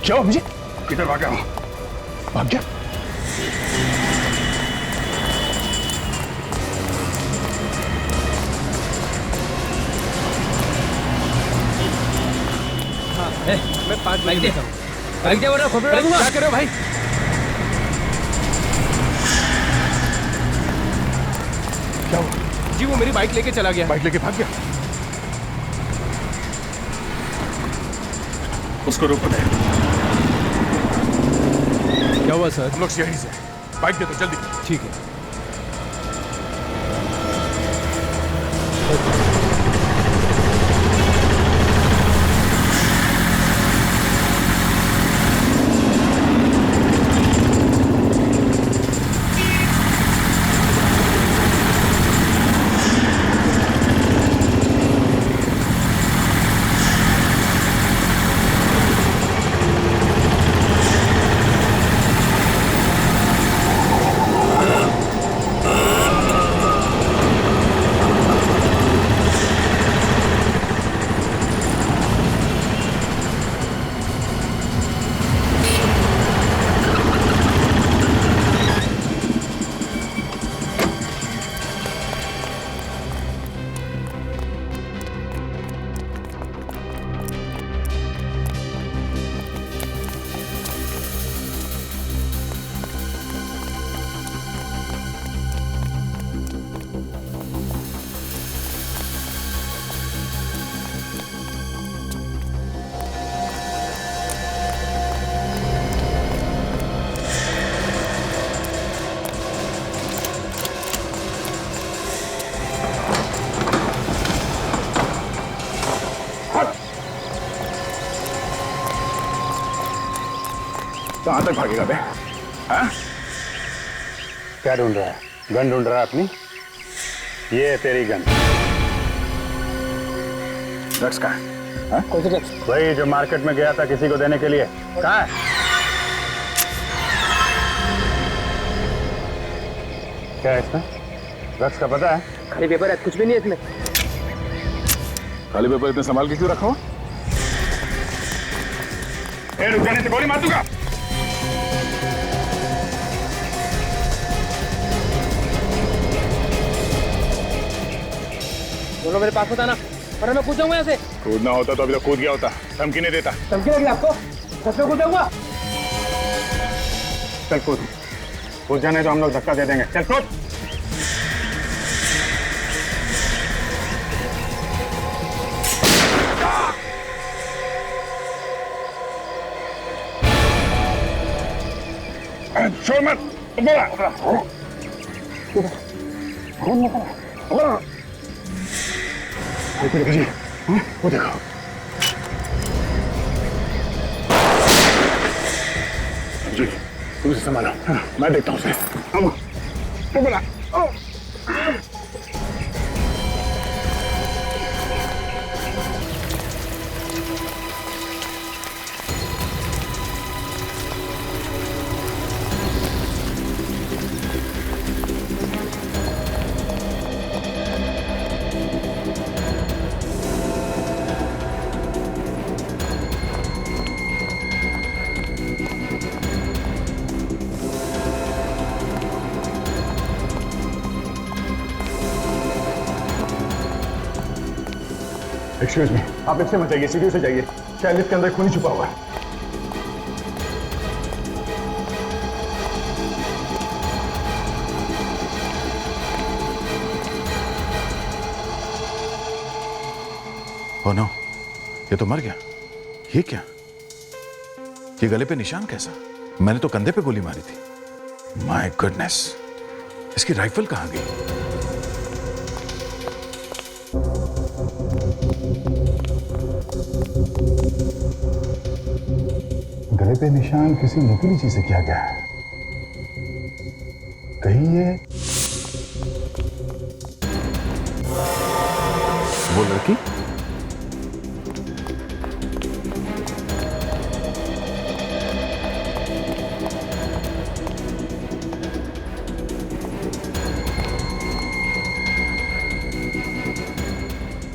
क्या हुआ मुझे? किधर भागा? भाग गया? मैं 5 बजे देता हूँ। बाइक दे वरना खोपड़ी डालूंगा। क्या कर रहे हो भाई? क्या हुआ? जी वो मेरी बाइक लेके चला गया। बाइक लेके भाग गया? उसको रोको दे। क्या हुआ सर? हम लोग सीआईडी से। बाइक दे दो जल्दी। ठीक है। कहां तक भागेगा बे? हाँ? क्या ढूंढ रहा है? गन ढूंढ रहा है अपनी? ये है तेरी गन। ड्रग्स कहाँ है? हाँ? कौन सी ड्रग्स? वही जो मार्केट में गया था किसी को देने के लिए। कहाँ है? क्या है इसमें? ड्रग्स का पता है? खाली पेपर है, कुछ भी नहीं है इसमें। खाली पेपर इतने संभाल के क्यों रखा हो? रुक जाने से गोली मार दूंगा। दोनों मेरे पास बताना वरना मैं कूद जाऊंगा यहाँ से। कूदना होता तो अभी तो कूद गया होता। धमकी नहीं देता। धमकी लगी आपको? सच में कूद जाऊंगा। चल कूद। कूद जाने तो हम लोग धक्का दे देंगे। चल कूद। छोड़ मत। देखो जी, वो देखो। जी, तुम इसे संभालो। मैं देखता हूँ उसे। बोला। एक्सक्यूज मी, आप इससे मत जाइए, सीढ़ियों से जाइए। शायद लिफ्ट के अंदर खून छुपा हुआ है। ओह नो, ये तो मर गया। ये क्या? ये गले पे निशान कैसा? मैंने तो कंधे पे गोली मारी थी। माय गुडनेस, इसकी राइफल कहां गई? गले पे निशान किसी नुकीली चीज से किया गया है। कहीं ये वो लड़की?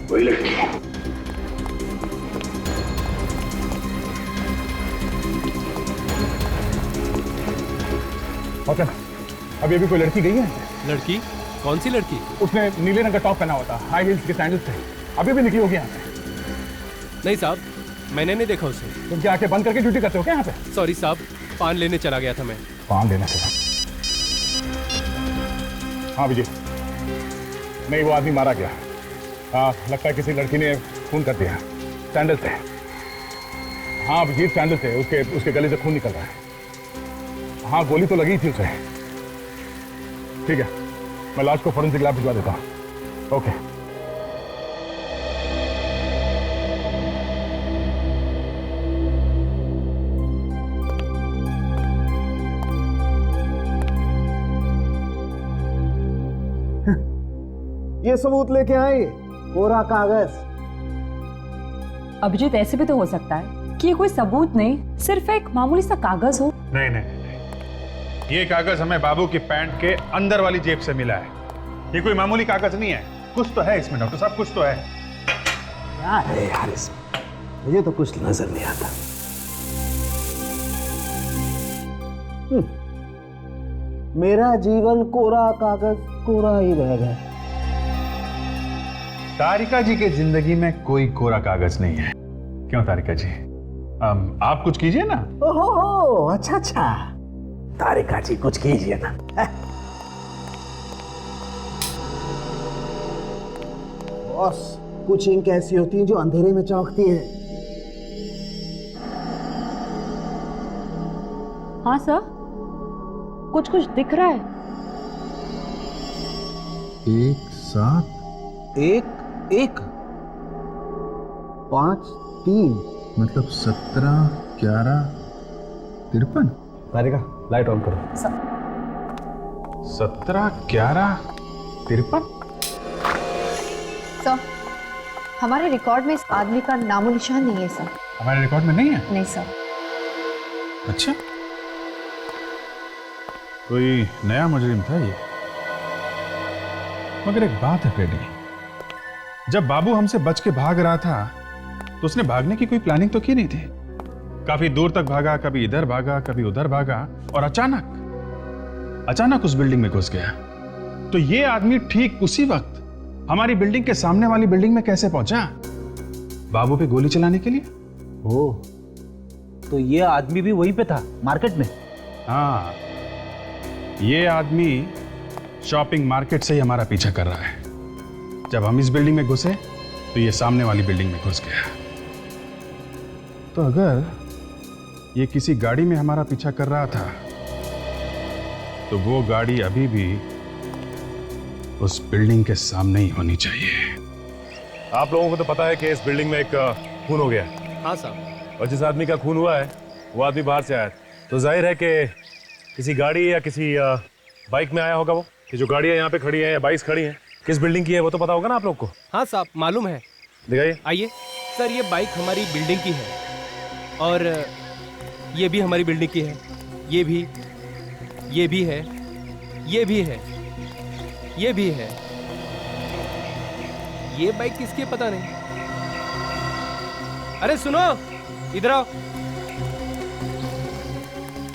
वही लड़की। और क्या, अभी अभी कोई लड़की गई है? लड़की? कौन सी लड़की? उसने नीले रंग का टॉप पहना हुआ था, हाई हील्स के सैंडल्स थे, अभी भी निकली होगी यहाँ से। नहीं साहब, मैंने नहीं देखा उसे। तुम क्या आंखें बंद करके ड्यूटी करते हो क्या यहाँ पे? सॉरी साहब, पान लेने चला गया था मैं। पान लेना चला? हाँ विजय, नहीं वो आदमी मारा गया। हाँ, लगता है किसी लड़की ने खून कर दिया। सैंडल थे। हाँ अभिजीत, सैंडल थे, उसके गले से खून निकल रहा है। हाँ गोली तो लगी थी उसे। ठीक है, मैं लाश को फोरेंसिक लैब भिजवा देता हूँ। ओके। ये सबूत लेके आए, कोरा कागज। अभिजीत, ऐसे भी तो हो सकता है कि ये कोई सबूत नहीं, सिर्फ एक मामूली सा कागज हो। नहीं नहीं नहीं, ये कागज हमें बाबू की पैंट के अंदर वाली जेब से मिला है। ये कोई मामूली कागज नहीं है, कुछ तो है इसमें डॉक्टर साहब, कुछ तो है। क्या है यार इसमें? मुझे तो कुछ नजर नहीं आता। मेरा जीवन कोरा कागज कोरा ही रह गया। तारिका जी की जिंदगी में कोई कोरा कागज नहीं है। क्यों तारिका जी, आप कुछ कीजिए ना। ओहो, अच्छा अच्छा, तारिका जी कुछ कीजिए ना। बॉस, कुछ इंक ऐसी होती हैं जो अंधेरे में चमकती हैं। हाँ सर, कुछ कुछ दिख रहा है। 1 7 एक 5 3 मतलब 17 11 53। तारिका, लाइट ऑन करो। 17 11 53। सर, हमारे रिकॉर्ड में इस आदमी का नामो निशान नहीं है सर। हमारे रिकॉर्ड में नहीं है? नहीं सर। अच्छा, कोई नया मुजरिम था ये। मगर एक बात है पेडी, जब बाबू हमसे बच के भाग रहा था तो उसने भागने की कोई प्लानिंग तो की नहीं थी। काफी दूर तक भागा, कभी इधर भागा कभी उधर भागा, और अचानक उस बिल्डिंग में घुस गया। तो ये आदमी ठीक उसी वक्त हमारी बिल्डिंग के सामने वाली बिल्डिंग में कैसे पहुंचा? बाबू पे गोली चलाने के लिए। ओह, तो ये आदमी भी वहीं पे था, मार्केट में? हाँ, ये आदमी शॉपिंग मार्केट से ही हमारा पीछा कर रहा है। जब हम इस बिल्डिंग में घुसे तो ये सामने वाली बिल्डिंग में घुस गया। तो अगर ये किसी गाड़ी में हमारा पीछा कर रहा था तो वो गाड़ी अभी भी उस बिल्डिंग के सामने ही होनी चाहिए। आप लोगों को तो पता है कि इस बिल्डिंग में एक खून हो गया। हाँ साहब। और जिस आदमी का खून हुआ है वो आदमी बाहर से आया, तो जाहिर है कि किसी गाड़ी या किसी बाइक में आया होगा वो। कि जो गाड़ियाँ यहाँ पे खड़ी हैं या बाइक्स खड़ी हैं, किस बिल्डिंग की है वो तो पता होगा ना आप लोग को। हाँ साहब, मालूम है। दिखाइए। आइए सर, ये बाइक हमारी बिल्डिंग की है और ये भी हमारी बिल्डिंग की है। ये भी है, ये भी है, ये भी है। ये बाइक किसकी है पता नहीं। अरे सुनो, इधर आओ।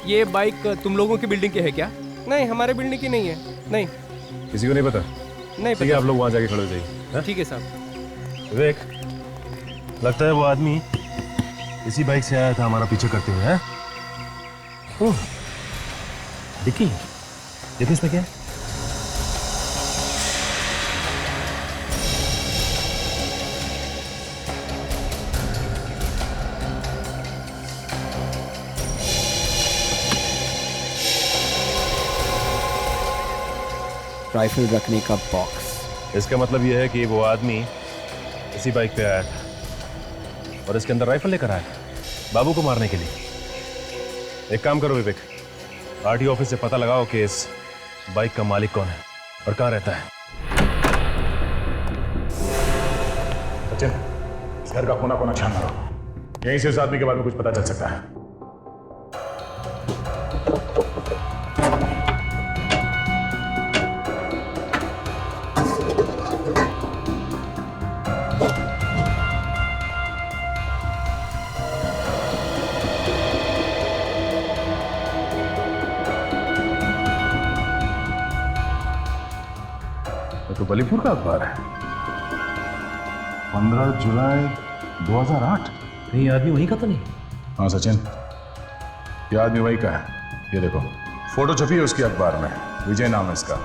ये बाइक तुम लोगों की बिल्डिंग की है क्या? नहीं, हमारे बिल्डिंग की नहीं है। नहीं, किसी को नहीं पता? नहीं ठीक है, आप लोग वहाँ जाके खड़े हो जाइए। ठीक है साहब। विवेक, लगता है वो आदमी इसी बाइक से आया था हमारा पीछे करते हुए। है डिक्की, देखो इसमें क्या है। राइफल रखने का बॉक्स। इसका मतलब यह है कि वो आदमी इसी बाइक पे आया था और इसके अंदर राइफल लेकर आया बाबू को मारने के लिए। एक काम करो विवेक, आरटीओ ऑफिस से पता लगाओ कि इस बाइक का मालिक कौन है और कहाँ रहता है। सचिन, इस घर का कोना कोना छान मारो, यहीं से इस आदमी के बारे में कुछ पता चल सकता है। बलीपुर का अखबार है। 15 जुलाई 2008। नहीं, आदमी वहीं का तो नहीं? हाँ सचिन, ये आदमी वही का है। ये देखो, फोटो छपी है उसकी अखबार में। विजय नाम है इसका,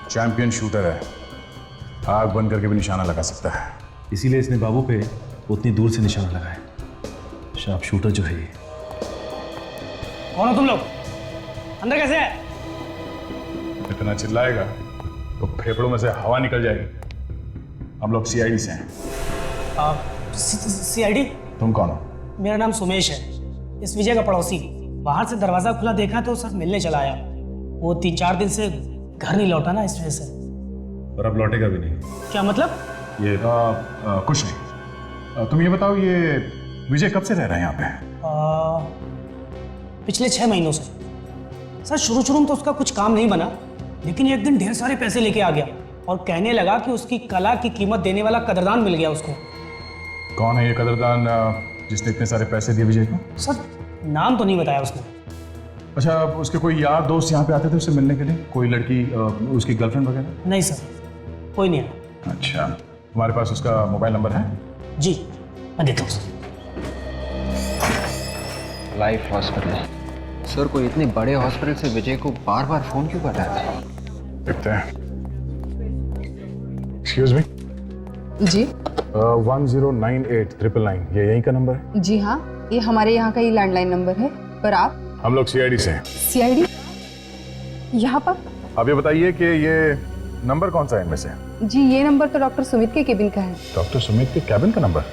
चैंपियन शूटर है, आग बंद करके भी निशाना लगा सकता है। इसीलिए इसने बाबू पे उतनी दूर से निशाना लगाया। शार्प शूटर जो है ये। कौन हो तुम लोग? अंदर कैसे है? इतना चिल्लाएगा तो फेफड़ों में से हवा निकल जाएगी। हम लोग सीआईडी से हैं। सीआईडी? तुम कौन हो? मेरा नाम सुमेश है, इस विजय का पड़ोसी। बाहर से दरवाजा खुला देखा तो सर मिलने चला आया। वो 3-4 दिन से घर नहीं लौटा ना, इस वजह से। और अब लौटेगा भी नहीं। क्या मतलब? ये कुछ नहीं। तुम ये बताओ, ये विजय कब से रह रहा है यहाँ पे? पिछले 6 महीनों से। सर शुरू में तो उसका कुछ काम नहीं बना, लेकिन एक दिन ढेर सारे पैसे लेके आ गया और कहने लगा कि उसकी कला की कीमत देने वाला कदरदान मिल गया उसको। कौन है ये कदरदान जिसने इतने सारे पैसे दिए विजय को? सर नाम तो नहीं बताया उसने। अच्छा, उसके कोई यार दोस्त यहाँ पे आते थे उससे मिलने के लिए? कोई लड़की, उसकी गर्लफ्रेंड वगैरह? नहीं सर, कोई नहीं आया। अच्छा, तुम्हारे पास उसका मोबाइल नंबर है? जी, मैं देता हूँ सर। Life hospital. सर, कोई इतने बड़े हॉस्पिटल से विजय को बार बार फोन क्यों कर रहा था? देखते हैं। Excuse me. जी 1098-999, ये यहीं का नंबर है? जी हाँ, ये हमारे यहाँ का ही लैंडलाइन नंबर है। पर आप? हम लोग सीआईडी से हैं। सीआईडी? यहाँ पर? अब ये बताइए कि ये नंबर कौन सा है इनमें से? जी, ये नंबर तो डॉक्टर सुमित के केबिन का है। डॉक्टर सुमित के कैबिन का नंबर?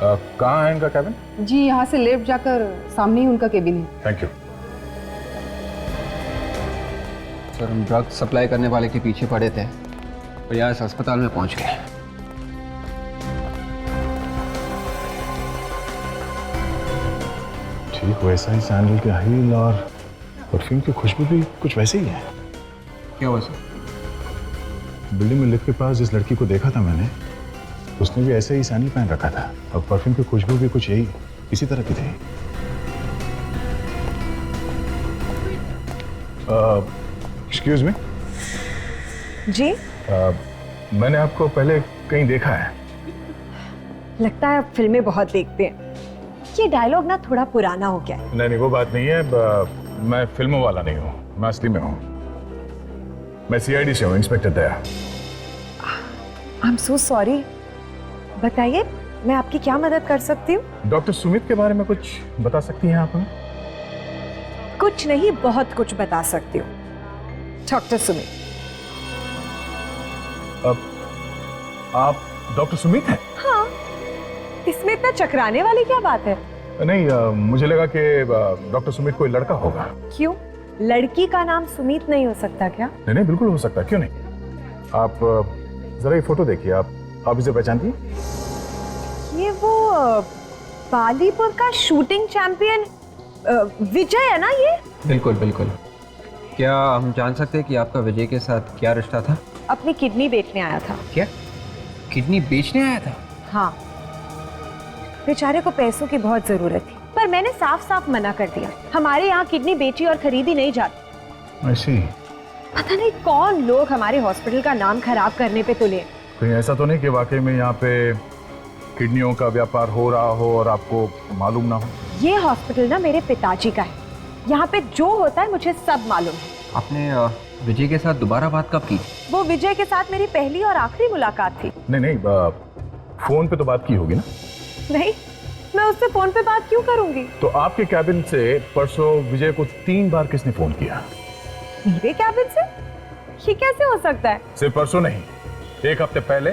कहाँ है इनका कैबिन? जी, यहाँ से लेफ्ट जाकर सामने ही उनका केबिन है। Thank you. सर, हम ड्रग सप्लाई करने वाले के पीछे पड़े थे और यहाँ इस अस्पताल में पहुँच गए। ठीक वैसा ही सैंडल के हील और परफ्यूम की खुशबू भी कुछ वैसे ही है। क्या हुआ सर? बिल्डिंग में लिफ्ट के पास जिस लड़की को देखा था मैंने, उसने भी ऐसे ही सैंडल पहन रखा था और परफ्यूम की खुशबू भी कुछ यही इसी तरह की थी। Excuse me. जी? मैंने आपको पहले कहीं देखा है। लगता है आप फिल्में बहुत देखते हैं। ये डायलॉग ना थोड़ा पुराना हो गया है। नहीं, वो बात नहीं है। मैं फिल्मों वाला नहीं हूँ, मैं असली में हूँ। मैं सीआईडी से हूँ, inspector Daya. I am so sorry. बताइए, मैं आपकी क्या मदद कर सकती हूँ? डॉक्टर सुमित के बारे में कुछ बता सकती हैं आप हमें? कुछ नहीं, बहुत कुछ बता सकती हूँ। डॉक्टर सुमित। आप डॉक्टर सुमित हैं? हाँ, इसमें इतना चकराने वाली क्या बात है? नहीं, मुझे लगा कि डॉक्टर सुमित कोई लड़का होगा। क्यों? लड़की का नाम सुमित नहीं हो सकता क्या? नहीं, बिल्कुल हो सकता, क्यों नहीं। आप जरा ये फोटो देखिए। आप इसे पहचानती हैं? ये वो बालीपुर का शूटिंग चैंपियन विजय है ना ये? बिल्कुल बिल्कुल। क्या हम जान सकते हैं कि आपका विजय के साथ क्या रिश्ता था? अपनी किडनी बेचने आया था। क्या? किडनी बेचने आया था? हाँ, बेचारे को पैसों की बहुत जरूरत थी, पर मैंने साफ साफ मना कर दिया। हमारे यहाँ किडनी बेची और खरीदी नहीं जाती। ऐसी? पता नहीं कौन लोग हमारे हॉस्पिटल का नाम खराब करने पे तुले। कहीं ऐसा तो नहीं कि वाकई में यहाँ पे किडनियों का व्यापार हो रहा हो और आपको मालूम ना हो? ये हॉस्पिटल ना मेरे पिताजी का है। यहाँ पे जो होता है मुझे सब मालूम है। आपने विजय के साथ दोबारा बात कब की? वो विजय के साथ मेरी पहली और आखिरी मुलाकात थी। नहीं, फोन पे तो बात की होगी ना? नहीं, मैं उससे फोन पे बात क्यों करूंगी? तो आपके कैबिन से परसों विजय को 3 बार किसने फोन किया? मेरे कैबिन से? ये कैसे हो सकता है? सिर्फ परसों नहीं, 1 हफ्ते पहले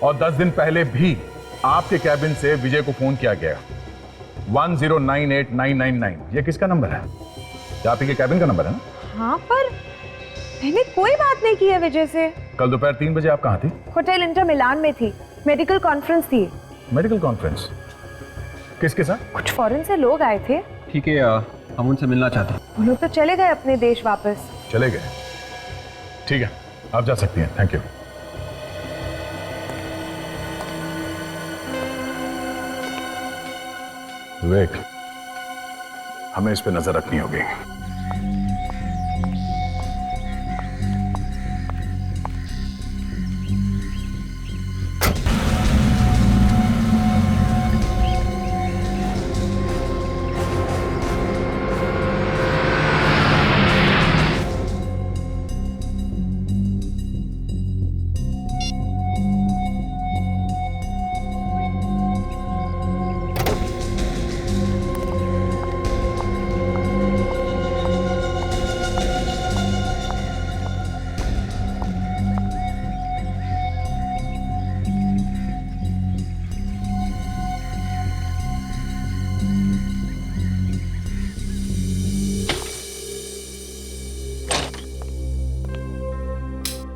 और 10 दिन पहले भी आपके कैबिन से विजय को फोन किया गया। 1098-999, ये किसका नंबर है? ये आपके कैबिन का नंबर है ना? हाँ, पर मैंने कोई बात नहीं की है विजय से। कल दोपहर 3 बजे आप कहाँ थी? होटल इंटर मिलान में थी, मेडिकल कॉन्फ्रेंस थी। Medical conference? किसके साथ? कुछ फॉरेन से लोग आए थे। ठीक है, हम उनसे मिलना चाहते हैं। वो लोग तो चले गए अपने देश वापस। चले गए? ठीक है, आप जा सकती हैं। Thank you. विवेक, हमें इस पे नजर रखनी होगी।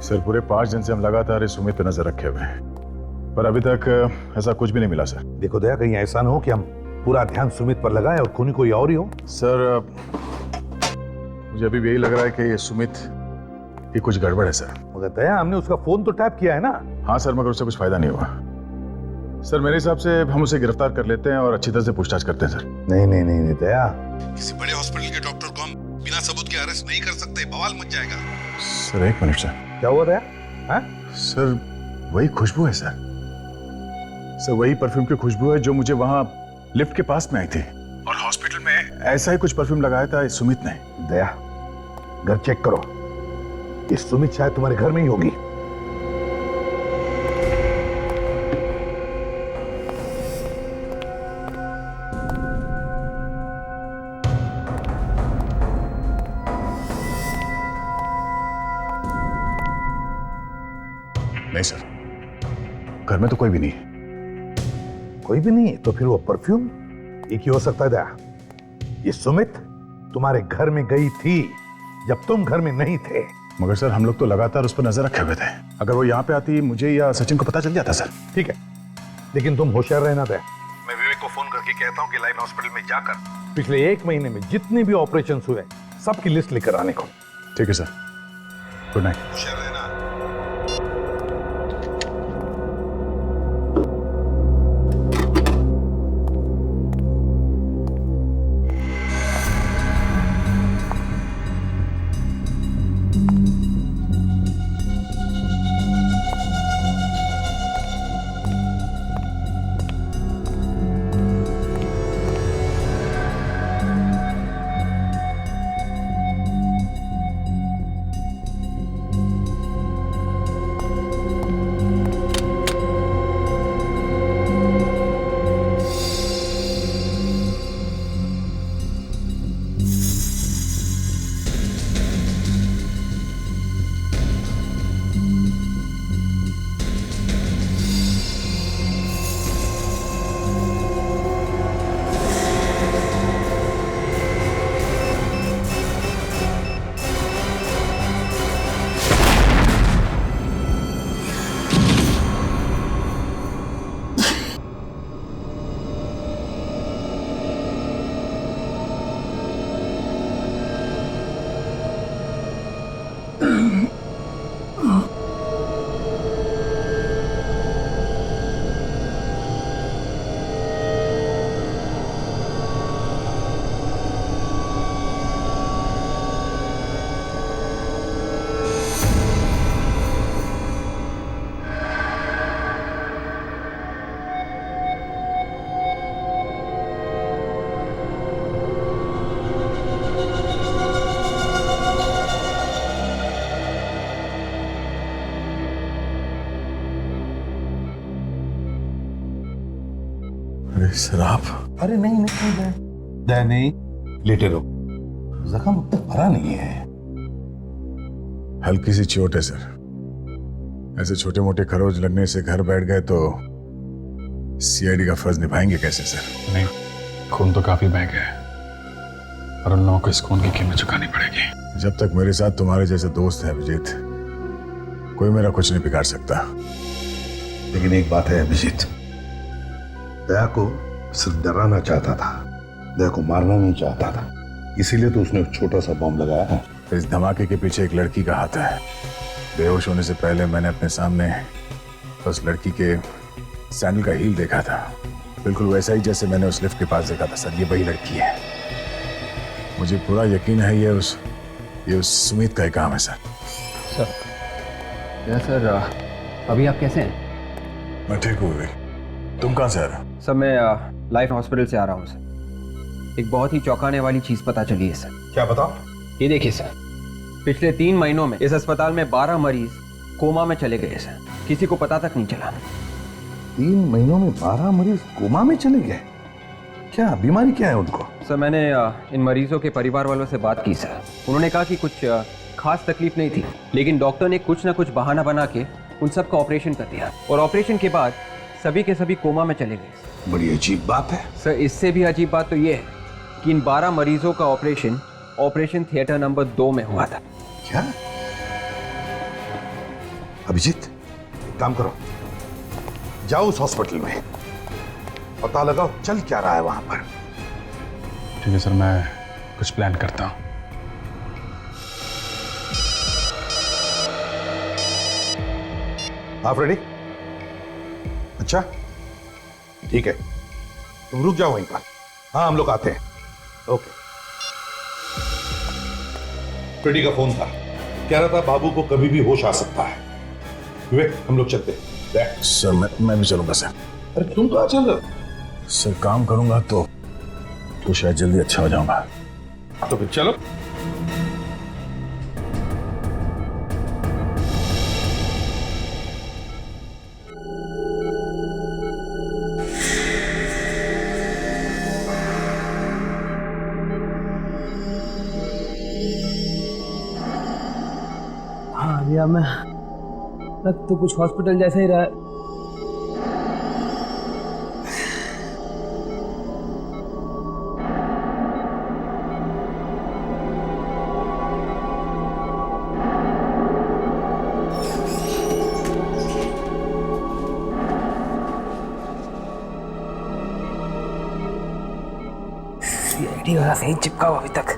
सर पूरे 5 दिन से हम लगातार इस सुमित पे नजर रखे हुए हैं, पर अभी तक ऐसा कुछ भी नहीं मिला सर। देखो दया, कहीं ऐसा ना हो कि हम पूरा ध्यान सुमित पर लगाए और खूनी कोई और ही हो। सर मुझे अभी भी यही लग रहा है कि ये सुमित की कुछ गड़बड़ है सर। मगर दया, हमने उसका फोन तो टैप किया है ना। हाँ सर, मगर उससे कुछ फायदा नहीं हुआ। सर मेरे हिसाब से हम उसे गिरफ्तार कर लेते हैं और अच्छी तरह से पूछताछ करते हैं सर। नहीं दया, किसी बड़े हॉस्पिटल के डॉक्टर को हम बिना सबूत के अरेस्ट नहीं कर सकते, बवाल मच जाएगा। Sir 1 minute sir. क्या हुआ दया? हाँ? सर वही खुशबू है सर। सर वही परफ्यूम की खुशबू है जो मुझे वहां लिफ्ट के पास में आई थी, और हॉस्पिटल में ऐसा ही कुछ परफ्यूम लगाया था इस सुमित ने। दया, घर चेक करो, इस सुमित शायद तुम्हारे घर में ही होगी। नहीं सर, घर में तो कोई भी नहीं है। कोई भी नहीं तो फिर वो परफ्यूम एक ही हो सकता है दया। ये सुमित तुम्हारे घर में गई थी जब तुम घर में नहीं थे। मगर सर हम लोग तो लगातार उस पर नजर रखे हुए थे। अगर वो यहाँ पे आती मुझे या सचिन को पता चल जाता सर। ठीक है, लेकिन तुम होशियार रहना दया। मैं विवेक को फोन करके कहता हूँ कि लाइन हॉस्पिटल में जाकर पिछले 1 महीने में जितने भी ऑपरेशन हुए सबकी लिस्ट लेकर आने को। ठीक है सर, गुड नाइट। होशियार रहना। अरे सर आप? अरे नहीं दया नहीं, लेटे रहो, जख्म भरा नहीं है। हल्की सी चोट है सर। ऐसे छोटे मोटे खरोच लगने से घर बैठ गए तो सीआईडी का फर्ज निभाएंगे कैसे सर? नहीं, खून तो काफी बह गया है और उन लोगों को इस खून की कीमत चुकानी पड़ेगी। जब तक मेरे साथ तुम्हारे जैसे दोस्त हैं अभिजीत, कोई मेरा कुछ नहीं बिगाड़ सकता। लेकिन एक बात है अभिजीत, दया को सिर्फ डराना चाहता था, दया को मारना नहीं चाहता था, इसीलिए तो उसने छोटा सा बॉम्ब लगाया है। इस धमाके के पीछे एक लड़की का हाथ है। बेहोश होने से पहले मैंने अपने सामने उस लड़की के सैंडल का हील देखा था, बिल्कुल वैसा ही जैसे मैंने उस लिफ्ट के पास देखा था सर। ये वही लड़की है, मुझे पूरा यकीन है ये उस सुमित का ही काम है सर। सर अभी आप कैसे हैं? मैं ठीक हूँ विवेक, तुम कहाँ से आ रहे हो? सर मैं लाइफ हॉस्पिटल से आ रहा हूँ सर। एक बहुत ही चौंकाने वाली चीज पता चली है सर। क्या बताओ? ये देखिए सर, पिछले 3 महीनों में इस अस्पताल में 12 मरीज कोमा में चले गए सर, किसी को पता तक नहीं चला। 3 महीनों में 12 मरीज कोमा में चले गए? क्या बीमारी क्या है उनको? सर मैंने इन मरीजों के परिवार वालों से बात की सर। उन्होंने कहा कि कुछ खास तकलीफ नहीं थी, लेकिन डॉक्टर ने कुछ ना कुछ बहाना बना के उन सब का ऑपरेशन कर दिया, और ऑपरेशन के बाद सभी के सभी कोमा में चले गए। बड़ी अजीब बात है सर। इससे भी अजीब बात तो ये है कि इन 12 मरीजों का ऑपरेशन थिएटर नंबर 2 में हुआ था। क्या? अभिजीत, एक काम करो, जाओ उस हॉस्पिटल में, पता लगाओ चल क्या रहा है वहां पर। ठीक है सर, मैं कुछ प्लान करता हूँ। आप रेडी? अच्छा ठीक है, तुम रुक जाओ वहीं पर। हाँ, हम लोग आते हैं। ओके। फ्रेडी का फोन था, कह रहा था बाबू को कभी भी होश आ सकता है। विवेक, हम लोग चलते हैं। सर मैं भी चलूंगा सर। अरे तुम कहाँ चल रहे हो? सर काम करूंगा तो शायद जल्दी अच्छा हो जाऊंगा। तो फिर चलो। हाँ भैया, मैं लग तो कुछ हॉस्पिटल जैसा ही रहा है। सीआईडी वाला सही चिपका हुआ अभी तक।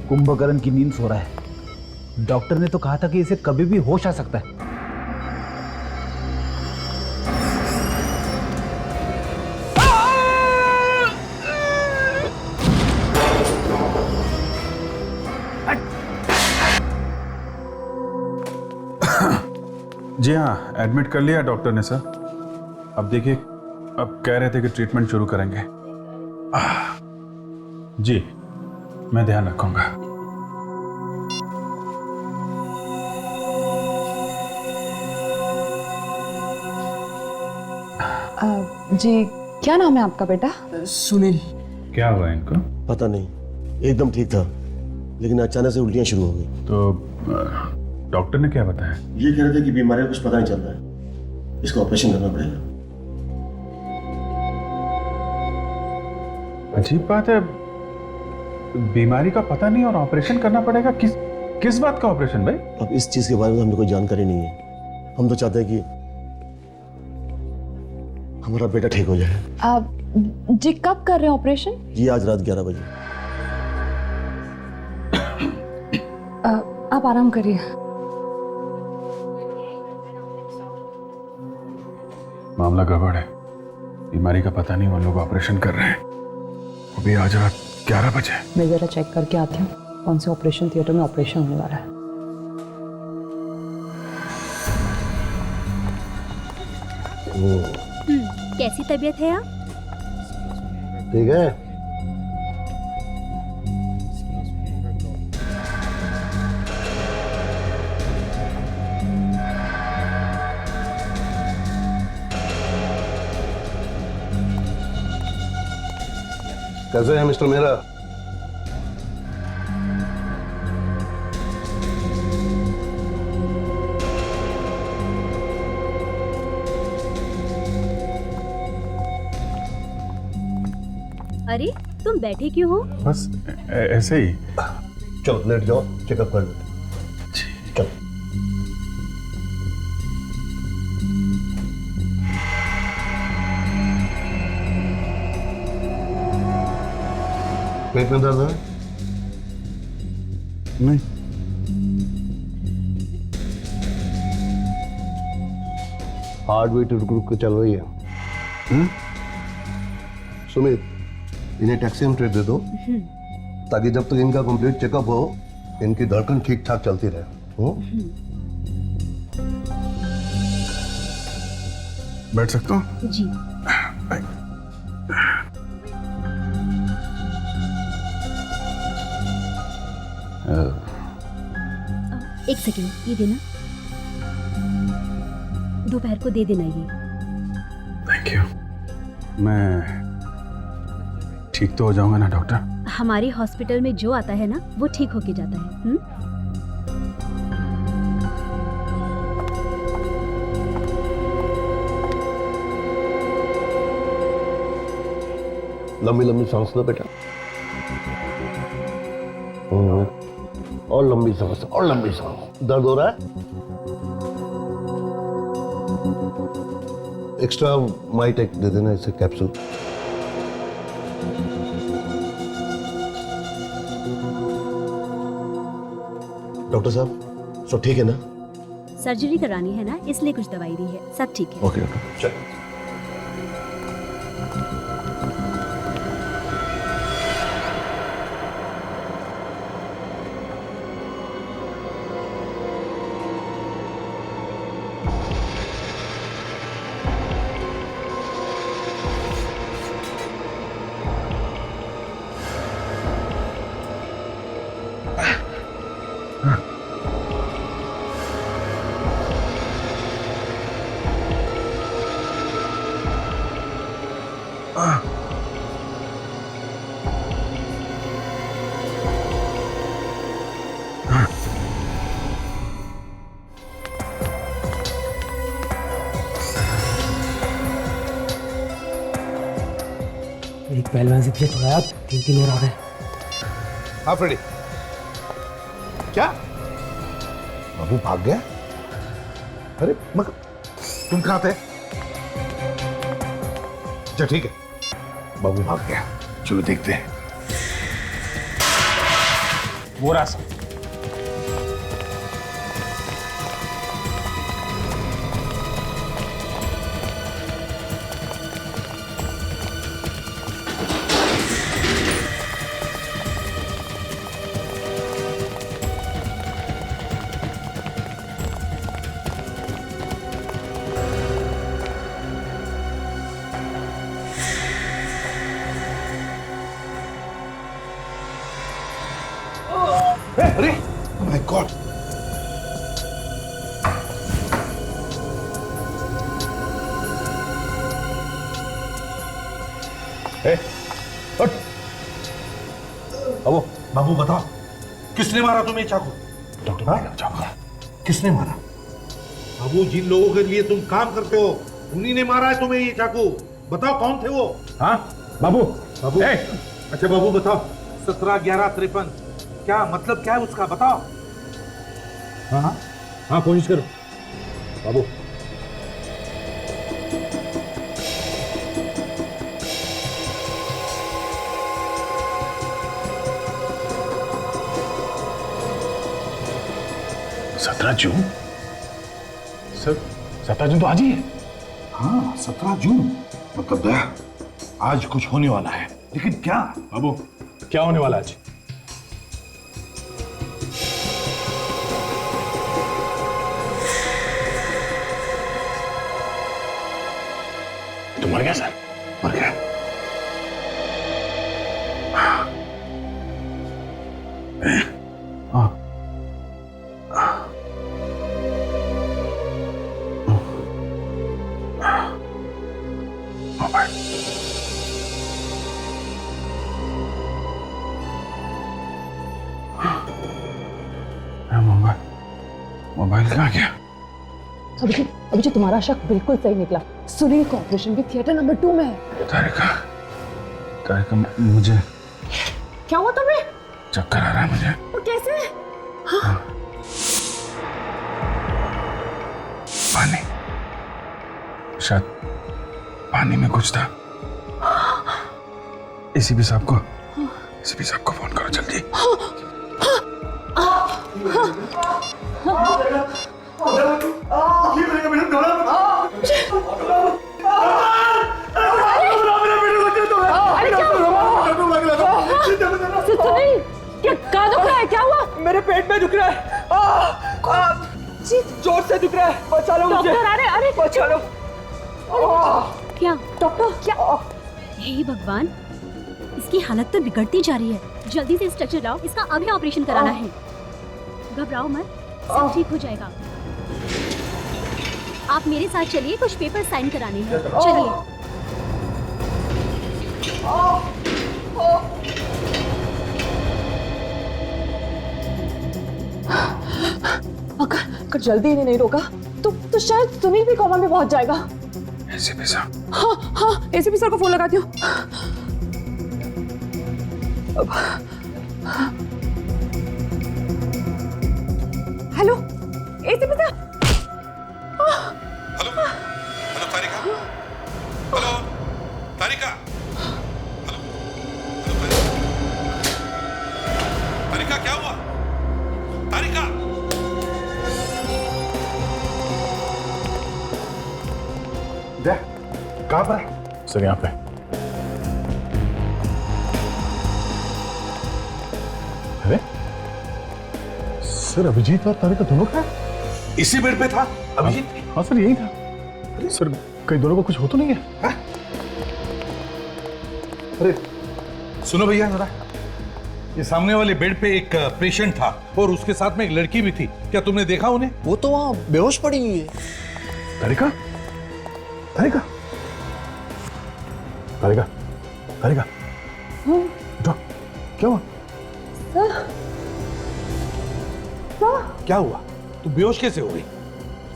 कुंभकर्ण की नींद सो रहा है। डॉक्टर ने तो कहा था कि इसे कभी भी होश आ सकता है। जी हाँ, एडमिट कर लिया डॉक्टर ने सर। अब देखिए, अब कह रहे थे कि ट्रीटमेंट शुरू करेंगे। जी, मैं ध्यान रखूंगा। जी, क्या नाम है आपका बेटा? सुनील। क्या हुआ इनको? पता नहीं, एकदम ठीक था लेकिन अचानक से उल्टियां शुरू हो गई। तो डॉक्टर ने क्या बताया? ये कह रहे थे कि बीमारी का कुछ पता नहीं चल रहा है, इसका ऑपरेशन करना पड़ेगा। अजीब बात है, बीमारी का पता नहीं और ऑपरेशन करना पड़ेगा। किस बात का ऑपरेशन भाई? अब इस चीज के बारे में हमें कोई जानकारी नहीं है। हम तो चाहते हैं कि हमारा बेटा ठीक हो जाए। आप जी कब कर रहे हैं ऑपरेशन? जी आज रात 11 बजे। आप आराम करिए। मामला गड़बड़ है, बीमारी का पता नहीं, वो लोग ऑपरेशन कर रहे हैं। अभी आज रात 11 बजे। मैं जरा चेक करके आती हूँ कौन से ऑपरेशन थिएटर में ऑपरेशन होने वाला है। कैसी तबीयत है आप? ठीक है। कैसे हैं मिस्टर मेहरा? अरे तुम बैठे क्यों हो? बस ऐसे ही। चलो लेट जाओ, चेकअप कर लेते। चलो। पेट में दर्द है? नहीं। हार्ट बीट रुक रुक के चल रही है। सुमित, इन्हें टैक्सीमेटर दे दो ताकि जब तक इनका कंप्लीट चेकअप हो इनकी धड़कन ठीक ठाक चलती रहे। बैठ सकता हूँ? जी। एक सेकेंड, ये देना, दोपहर को दे देना ये। Thank you. मैं ठीक तो हो जाऊंगा ना डॉक्टर? हमारे हॉस्पिटल में जो आता है ना वो ठीक होके जाता है। लंबी लंबी सांस लो बेटा। और लंबी सांस, और लंबी सांस। दर्द हो रहा है? एक्स्ट्रा माइटेक दे देना इसे, कैप्सूल। डॉक्टर साहब सब ठीक है ना? सर्जरी करानी है ना, इसलिए कुछ दवाई दी है, सब ठीक है। ओके डॉक्टर, चलिए। एक पहलवान से पीछे छुड़ाया, 3 और आ गए। हाँ फ्रेडी, क्या बाबू भाग गया? अरे मगर तुम कहाँ थे? अच्छा ठीक है, बाबू भाग गया, चलो देखते हैं। वो रास्ता अरे माय गॉड, बाबू बाबू बताओ किसने मारा तुम्हें चाकू? डॉक्टर चाकू किसने मारा? बाबू जिन लोगों के लिए तुम काम करते हो उन्हीं ने मारा है तुम्हें ये चाकू। बताओ कौन थे वो? हाँ बाबू, बाबू अच्छा बाबू बताओ, 17-11-53 क्या मतलब, क्या है उसका बताओ। हाँ हाँ हाँ, कोशिश करो बाबू। जून सर, 17 जून तो आज ही है। हाँ 17 जून, मतलब दया आज कुछ होने वाला है, लेकिन क्या? बाबू क्या होने वाला आज? तो मर गया सर, मर गया। हाँ मोबाइल कहाँ गया? अभी जो तुम्हारा शक बिल्कुल सही निकला। सुनील कॉर्पोरेशन के थिएटर नंबर 2 में है। तारिका मुझे क्या हुआ तुम्हें? चक्कर आ रहा है मुझे। और कैसे? हाँ। पानी, शायद पानी में कुछ था। एसीपी साहब को फोन करो जल्दी। क्या दुख रहा है? क्या हुआ? मेरे पेट में दुख रहा है, जोर से दुख रहा है, बचा लो मुझे। डॉक्टर, अरे बचा लो। क्या डॉक्टर? क्या? हे भगवान, इसकी हालत तो बिगड़ती जा रही है। जल्दी से स्ट्रेचर लाओ, इसका अभी ऑपरेशन कराना है। घबराओ मत, सब ठीक हो जाएगा। आप मेरे साथ चलिए, कुछ पेपर साइन कराने हैं। चलिए। अगर जल्दी इन्हें नहीं रोका तो शायद सुनील भी कोमा में पहुंच जाएगा। एसीपी साहब। हाँ एसीपी सर को फोन लगाती हूँ। हेलो ऐसे बता। हेलो हेलो तारिका, हेलो तारिका, हेलो हेलो तारिका, क्या हुआ तारिका? कहाँ पर है सर? यहाँ पे। अरे सर, अभिजीत और तारिका दोनों का इसी बेड पे था अभिजीत? हाँ सर, यही था सर। कहीं दोनों को कुछ हो तो नहीं है? अरे सुनो भैया जरा, ये सामने वाले बेड पे एक पेशेंट था और उसके साथ में एक लड़की भी थी, क्या तुमने देखा उन्हें? वो तो वहाँ बेहोश पड़ी हुई है। तारिका, तारिका, तारिका, तारिका, उठो, क्या हुआ? क्या हुआ? तू बेहोश कैसे हो गई?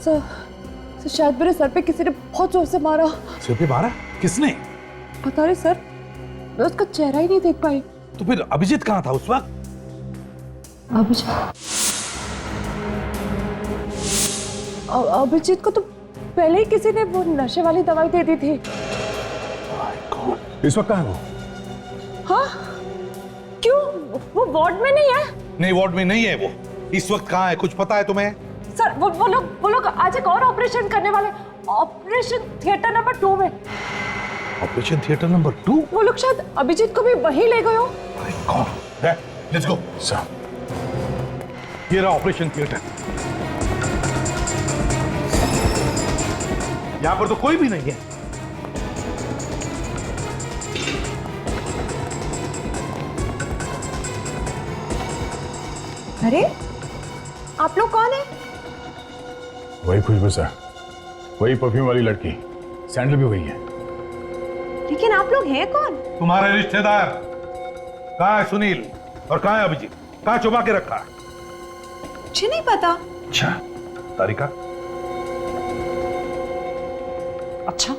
सर शायद मेरे सर पे किसी ने बहुत जोर से मारा। सिर पे मारा? किसने? पता नहीं सर, मैं उसका चेहरा ही नहीं देख पाई। तो फिर अभिजीत कहाँ था उस वक्त? अभिजीत को तो पहले ही किसी ने वो नशे वाली दवाई दे दी थी। इस वक्त कहाँ है वो? हाँ क्यों, वो वार्ड में नहीं है? नहीं, वार्ड में नहीं है वो। इस वक्त कहाँ है, कुछ पता है तुम्हें? सर वो लोग आज एक और ऑपरेशन करने वाले, ऑपरेशन थिएटर नंबर 2 में। Operation theatre number 2? वो लोग शायद अभिजीत को भी वहीं ले गए हो। Let's go sir. ये रहा ऑपरेशन थिएटर। यहां पर तो कोई भी नहीं है। अरे आप लोग कौन है? वही खुशबू सर, वही परफ्यूम वाली लड़की, सैंडल भी वही है। लेकिन आप लोग हैं कौन? तुम्हारे रिश्तेदार। कहाँ है सुनील और कहाँ है अभिजीत? कहाँ छुपा के रखा? मुझे नहीं पता। अच्छा तारिका, अच्छा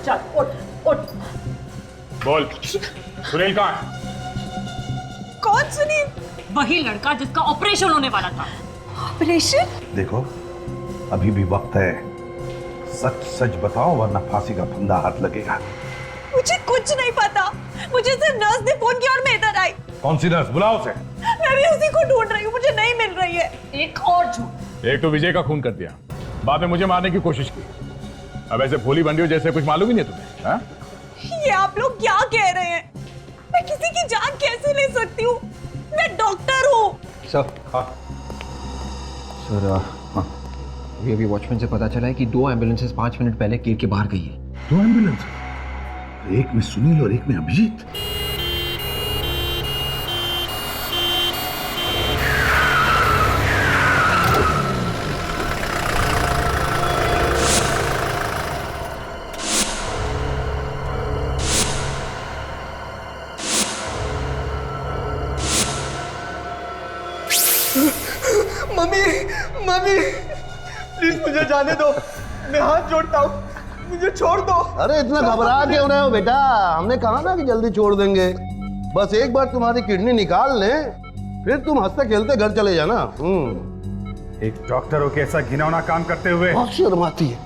चल उठ उठ। बोल, सुनील कहाँ है? कौन सुनील? वही लड़का जिसका ऑपरेशन होने वाला था। ऑपरेशन? देखो अभी भी वक्त है, सच सच बताओ वरना फांसी का फंदा हाथ लगेगा। मुझे कुछ नहीं पता, मुझे सिर्फ नर्स ने फोन किया और मैं इधर आई। कौन सी नर्स? बुलाओ उसे। मैं भी उसी को ढूंढ रही हूँ, मुझे नहीं मिल रही है। एक और झूठ। एक तो विजय का खून कर दिया, बाद में मुझे मारने की कोशिश की। अब ऐसे भोली बंदी हो जैसे कुछ मालूम ही नहीं तुम्हें। हाँ? ये आप लोग क्या कह रहे हैं? मैं किसी की जान कैसे ले सकती हूँ? मैं डॉक्टर हूँ। सर, ये अभी वॉचमैन से पता चला है कि 2 एम्बुलेंसेस 5 मिनट पहले गेट के बाहर गई है। 2 एम्बुलेंस? एक में सुनील और एक में अभिजीत। मम्मी प्लीज मुझे जाने दो, मैं हाथ जोड़ता हूँ, मुझे छोड़ दो। अरे इतना घबरा क्यों रहे हो बेटा? हमने कहा ना कि जल्दी छोड़ देंगे। बस एक बार तुम्हारी किडनी निकाल लें, फिर तुम हंसते खेलते घर चले जाना। एक डॉक्टर हो के ऐसा घिनौना काम करते हुए बहुत शर्म आती है,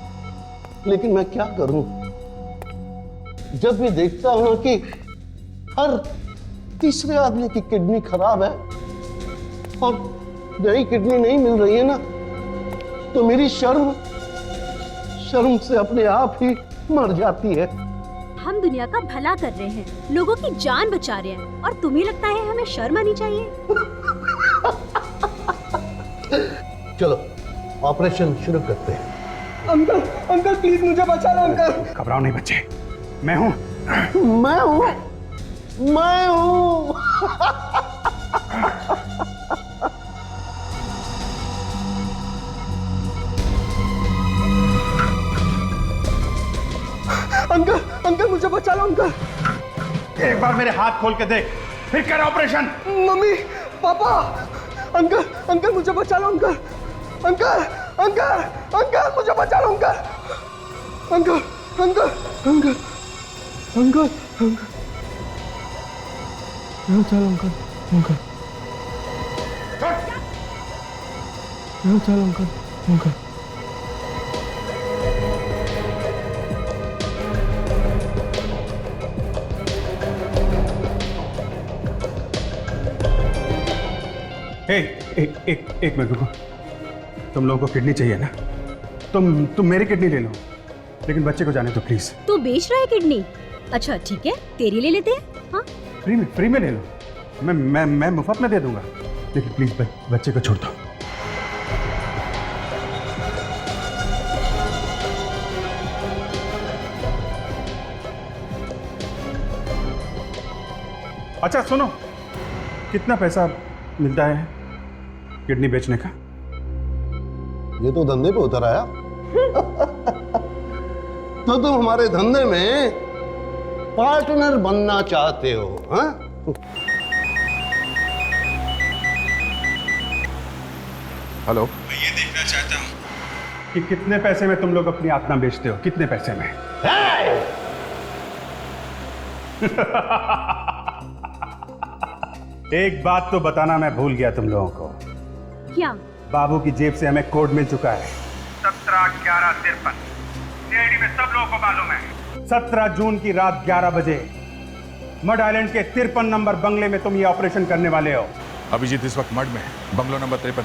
लेकिन मैं क्या करूं? जब भी देखता हूं कि हर तीसरे आदमी की किडनी खराब है और नई किडनी नहीं मिल रही है ना, तो मेरी शर्म से अपने आप ही मर जाती है। हम दुनिया का भला कर रहे हैं, लोगों की जान बचा रहे हैं, और तुम्हें लगता है हमें शर्म आनी चाहिए? चलो ऑपरेशन शुरू करते हैं। अंकल अंकल प्लीज मुझे बचा लो अंकल। घबराओ नहीं बच्चे, मैं हूं। मैं हूं। अंकल अंकल मुझे बचा लो अंकल। एक बार मेरे हाथ खोल के देख, फिर कर operation. Mummy papa, uncle uncle मुझे बचा लो अंकल। अंकल अंकल अंकल मुझे बचा लो uncle. Uncle uncle uncle uncle चल अंकल अंकल चल अंकल अंकल एक मिनट रुको। तुम लोगों को किडनी चाहिए ना? तुम मेरी किडनी ले लो, लेकिन बच्चे को जाने दो प्लीज। तू बेच रहा है किडनी? अच्छा ठीक है, तेरी ले लेते हैं। हाँ फ्री में ले लो। मैं मुफ्त में दे दूंगा, लेकिन प्लीज बच्चे को छोड़ दो। अच्छा सुनो, कितना पैसा मिलता है किडनी बेचने का? ये तो धंधे पे उतर आया। तो तुम हमारे धंधे में पार्टनर बनना चाहते हो? हाँ? हेलो, मैं ये देखना चाहता हूँ कि कितने पैसे में तुम लोग अपनी आत्मा बेचते हो, कितने पैसे में? एक बात तो बताना मैं भूल गया तुम लोगों को। क्या? बाबू की जेब से हमें कोड मिल चुका है 17/11/53। सीआईडी में सब लोगों को मालूम है 17 जून की रात 11 बजे मड आइलैंड के 53 नंबर बंगले में तुम ये ऑपरेशन करने वाले हो। अभिजीत इस वक्त मड में है, बंगलो नंबर 53।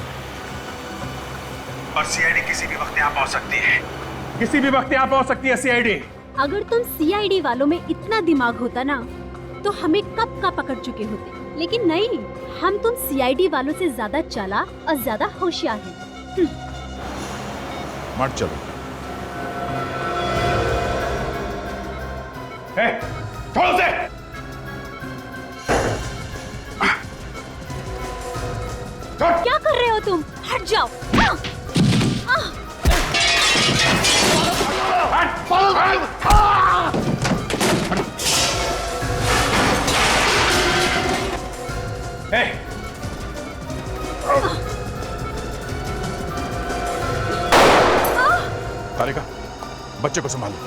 और सीआईडी किसी भी वक्त यहाँ पहुंच सकती है, किसी भी वक्त यहाँ पहुंच सकती है सीआईडी। अगर तुम सीआईडी वालों में इतना दिमाग होता ना, तो हमें कब का पकड़ चुके होते। लेकिन नहीं, हम तुम सीआईडी वालों से ज्यादा चालाक और ज्यादा होशियार हैं। मत चलो। छोड़ो से। क्या कर रहे हो तुम? हट जाओ। हारिका, बच्चे को संभालो।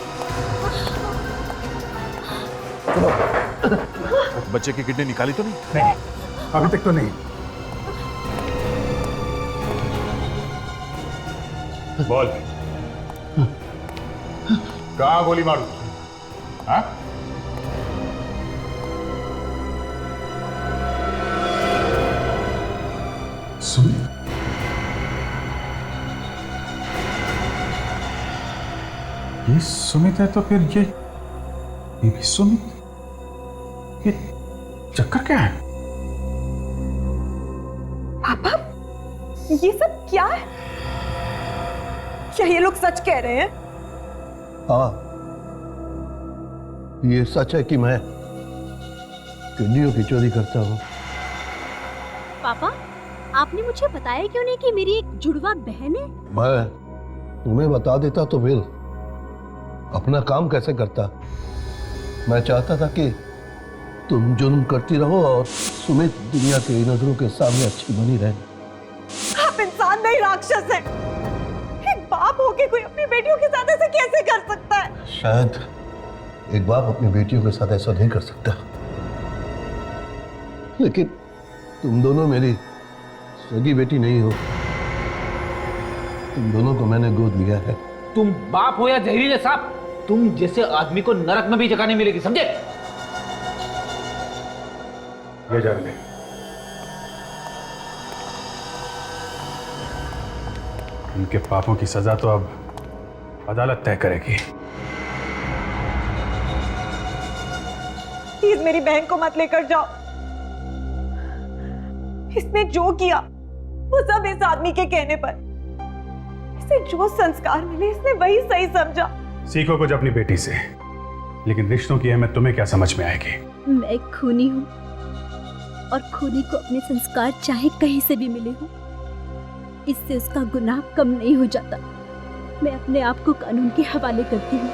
बच्चे की किडनी निकाली तो नहीं? नहीं, अभी तक तो नहीं। बोल, कहाँ गोली मारूं? हाँ? सुमित, ये सुमित है तो फिर ये भी सुमित। ये चक्कर क्या है? पापा, ये सब क्या है? क्या ये लोग सच कह रहे हैं? हाँ, ये सच है कि मैं किडनियों की चोरी करता हूँ। पापा, आपने मुझे बताया क्यों नहीं कि मेरी एक जुड़वा बहन है? मैं तुम्हें बता देता तो फिर अपना काम कैसे करता। मैं चाहता था कि तुम जुर्म करती रहो और सुमित दुनिया के नजरों के सामने अच्छी बनी रहे। आप इंसान नहीं, राक्षस हैं। एक बाप होके कोई अपनी बेटियों के साथ ऐसे कैसे कर सकता है? शायद एक बाप अपनी बेटियों के साथ ऐसा नहीं कर सकता, लेकिन तुम दोनों मेरी सगी बेटी नहीं हो। तुम दोनों को मैंने गोद लिया है। तुम बाप हो या जहरीले सांप, तुम जैसे आदमी को नरक में भी जगह नहीं मिलेगी, समझे? ये जा रहे। इनके पापों की सजा तो अब अदालत तय करेगी। प्लीज मेरी बहन को मत लेकर जाओ। इसने जो किया वो सब इस आदमी के कहने पर। इसे जो संस्कार मिले इसने वही सही समझा। सीखो कुछ अपनी बेटी से, लेकिन रिश्तों की अहमियत तुम्हें क्या समझ में आएगी? मैं खूनी हूँ और खूनी को अपने संस्कार चाहे कहीं से भी मिले हो, इससे उसका गुनाह कम नहीं हो जाता। मैं अपने आप को कानून के हवाले करती हूँ।